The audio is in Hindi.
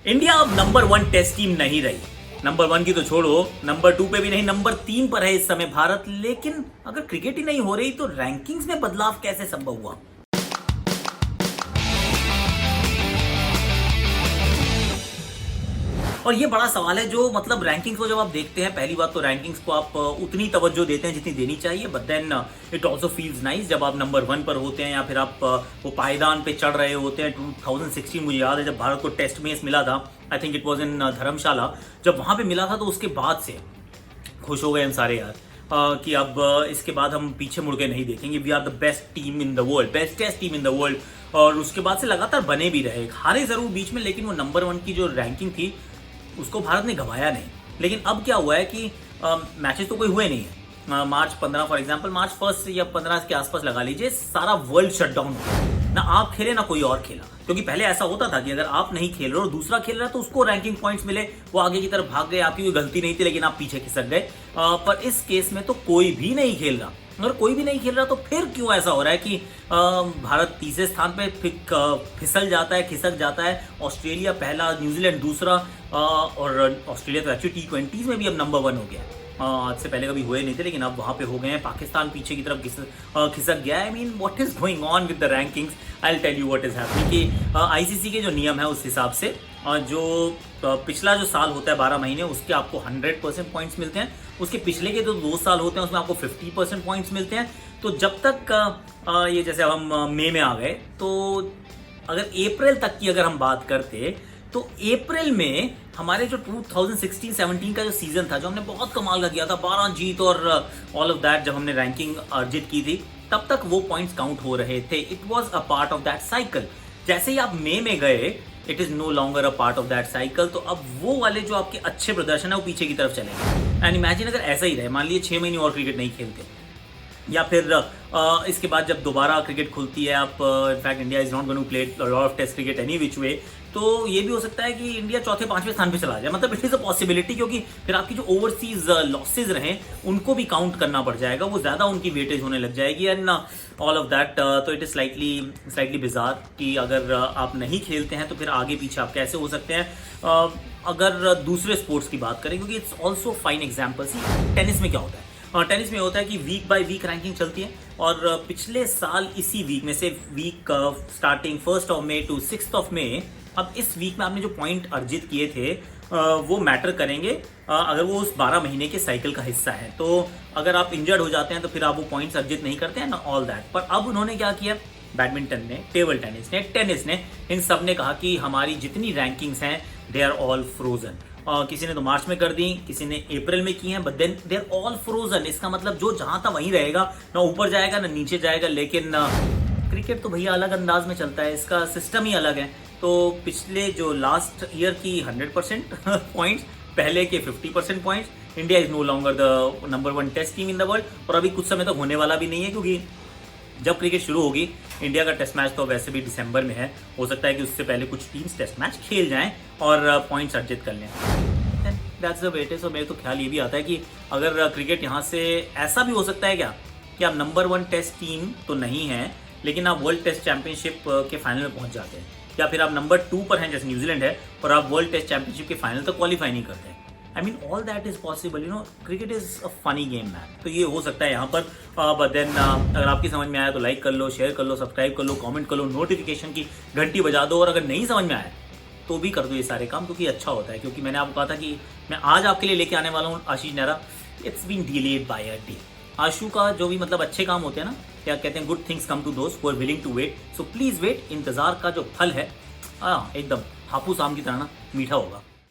इंडिया अब नंबर 1 टेस्ट टीम नहीं रही। नंबर 1 की तो छोड़ो, नंबर 2 पे भी नहीं, नंबर 3 पर है इस समय भारत। लेकिन अगर क्रिकेट ही नहीं हो रही तो रैंकिंग्स में बदलाव कैसे संभव हुआ? और ये बड़ा सवाल है जो मतलब रैंकिंग्स को जब आप देखते हैं, पहली बात तो रैंकिंग्स को आप उतनी तवज्जो देते हैं जितनी देनी चाहिए, but then it also feels nice जब आप नंबर 1 पर होते हैं या फिर आप वो पायदान पे चढ़ रहे होते हैं। 2016 मुझे याद है जब भारत को टेस्ट मैच मिला था, I think it was in Dharamshala. जब वहां पे मिला था तो उसके बाद से खुश हो गए हम सारे यार कि अब इसके बाद हम पीछे मुड़ के नहीं देखेंगे। We are the best team in the world, best test team in the world. और उसके बाद से लगातार बने भी रहे, हारे जरूर बीच में, लेकिन वो नंबर 1 की जो रैंकिंग थी उसको भारत ने गंवाया नहीं। लेकिन अब क्या हुआ है कि मैचेस तो कोई हुए नहीं है। मार्च 15 फॉर एग्जांपल, मार्च 1 या 15 के आसपास लगा लीजिए, सारा वर्ल्ड शटडाउन हो गया। ना आप खेले ना कोई और खेला, क्योंकि पहले ऐसा होता था कि अगर आप नहीं खेल रहे और दूसरा खेल रहा तो उसको रैंकिंग पॉइंट्स मिले, वो आगे की तरफ भाग गए, आपकी कोई गलती नहीं थी लेकिन आप पीछे खिसक गए। पर इस केस में तो कोई भी नहीं खेल रहा। अगर कोई भी नहीं खेल रहा तो फिर क्यों ऐसा हो रहा है कि भारत तीसरे स्थान पे फिसल जाता है, खिसक जाता है। ऑस्ट्रेलिया पहला, न्यूजीलैंड दूसरा, और ऑस्ट्रेलिया तो एक्चुअली T20s में भी अब नंबर 1 हो गया है। आज से पहले कभी हुए नहीं थे लेकिन अब वहां पे हो गए हैं। पाकिस्तान पीछे की तरफ खिसक गया है। I mean what is going on with the rankings? I will tell you what is happening कि आईसीसी के जो नियम है उस हिसाब से जो पिछला जो साल होता है 12 महीने, उसके आपको 100% पॉइंट्स मिलते हैं। उसके पिछले के जो 2 साल होते हैं उसमें आपको 50% पॉइंट्स मिलते हैं। तो जब तक ये जैसे हम मई में आ गए, तो अगर अप्रैल तक की अगर हम बात करते तो अप्रैल में हमारे जो 2016-17 का जो सीजन था, जो हमने बहुत कमाल का किया था, 12 जीत और ऑल ऑफ दैट, जब हमने रैंकिंग अर्जित की थी तब तक वो पॉइंट्स काउंट हो रहे थे। It was a part of that cycle. जैसे ही आप मई में गए, it is no longer a part of that cycle. तो अब वो वाले जो आपके अच्छे प्रदर्शन है वो पीछे की तरफ चलेंगे। एंड इमेजिन अगर ऐसा ही रहे, मान लीजिए 6 महीने और क्रिकेट नहीं खेलते, या फिर इसके बाद जब दोबारा क्रिकेट खुलती है, आप in fact India is not going to play lot of test cricket any which way, तो ये भी हो सकता है कि इंडिया चौथे 5वें स्थान पे चला जाए। मतलब इट इज अ पॉसिबिलिटी, क्योंकि फिर आपकी जो ओवरसीज लॉसेज रहे उनको भी काउंट करना पड़ जाएगा, वो ज्यादा उनकी वेटेज होने लग जाएगी एंड ऑल ऑफ दैट। तो इट इज स्लाइटली बिजार कि अगर आप नहीं खेलते हैं तो फिर आगे पीछे आप कैसे हो सकते हैं। अगर दूसरे स्पोर्ट्स की बात करें, क्योंकि it's also fine example. Tennis में क्या होता है? टेनिस में होता है कि वीक बाय वीक रैंकिंग चलती है, और पिछले साल इसी वीक में से वीक स्टार्टिंग 1 मई टू 6 मई, अब इस वीक में आपने जो पॉइंट अर्जित किए थे वो मैटर करेंगे अगर वो उस 12 महीने के साइकिल का हिस्सा है। तो अगर आप इंजर्ड हो जाते हैं तो फिर आप वो पॉइंट्स अर्जित नहीं करते हैं ना, ऑल दैट। पर अब उन्होंने क्या किया, बैडमिंटन ने, टेबल टेनिस ने, टेनिस ने, इन सब ने कहा कि हमारी जितनी रैंकिंग्स हैं दे आर ऑल फ्रोजन। किसी ने तो मार्च में कर दी, किसी ने अप्रैल में की हैं, but then they are all frozen. इसका मतलब जो जहां था वहीं रहेगा, ना ऊपर जाएगा ना नीचे जाएगा। लेकिन क्रिकेट तो भैया अलग अंदाज में चलता है, इसका सिस्टम ही अलग है। तो पिछले जो लास्ट ईयर की 100% पॉइंट्स, पहले के 50% points, India is no longer the number 1 test team in the world. और अभी कुछ समय तक होने वाला भी नहीं है, क्योंकि जब क्रिकेट शुरू होगी, इंडिया का टेस्ट मैच तो वैसे भी दिसंबर में है, हो सकता है कि उससे पहले कुछ टीम्स टेस्ट मैच खेल जाएं और पॉइंट्स अर्जित कर लें। That's the way it is. और मेरे तो ख्याल ये भी आता है कि अगर क्रिकेट यहाँ से, ऐसा भी हो सकता है क्या कि आप नंबर 1 टेस्ट टीम तो नहीं है लेकिन आप वर्ल्ड टेस्ट चैंपियनशिप के फाइनल में पहुंच जाते हैं, या फिर आप नंबर 2 पर हैं जैसे न्यूजीलैंड है और आप वर्ल्ड टेस्ट चैंपियनशिप के फाइनल तक क्वालिफाई नहीं करते हैं। I mean all that is possible, you know, cricket is a funny game man. तो ये हो सकता है यहाँ पर। बट देन अगर आपकी समझ में आया तो लाइक कर लो, शेयर कर लो, सब्सक्राइब कर लो, कमेंट कर लो, नोटिफिकेशन की घंटी बजा दो। और अगर नहीं समझ में आया तो भी कर दो ये सारे काम, क्योंकि अच्छा होता है। क्योंकि मैंने आपको कहा था कि मैं आज आपके लिए लेके आने वाला हूँ Ashish Nehra. It's been delayed by a day. Ashu का जो भी मतलब अच्छे काम होते हैं ना, क्या कहते हैं, good things come to those who are willing to wait. So please wait. इंतजार का जो फल है एकदम हापूस आम की तरह ना मीठा होगा।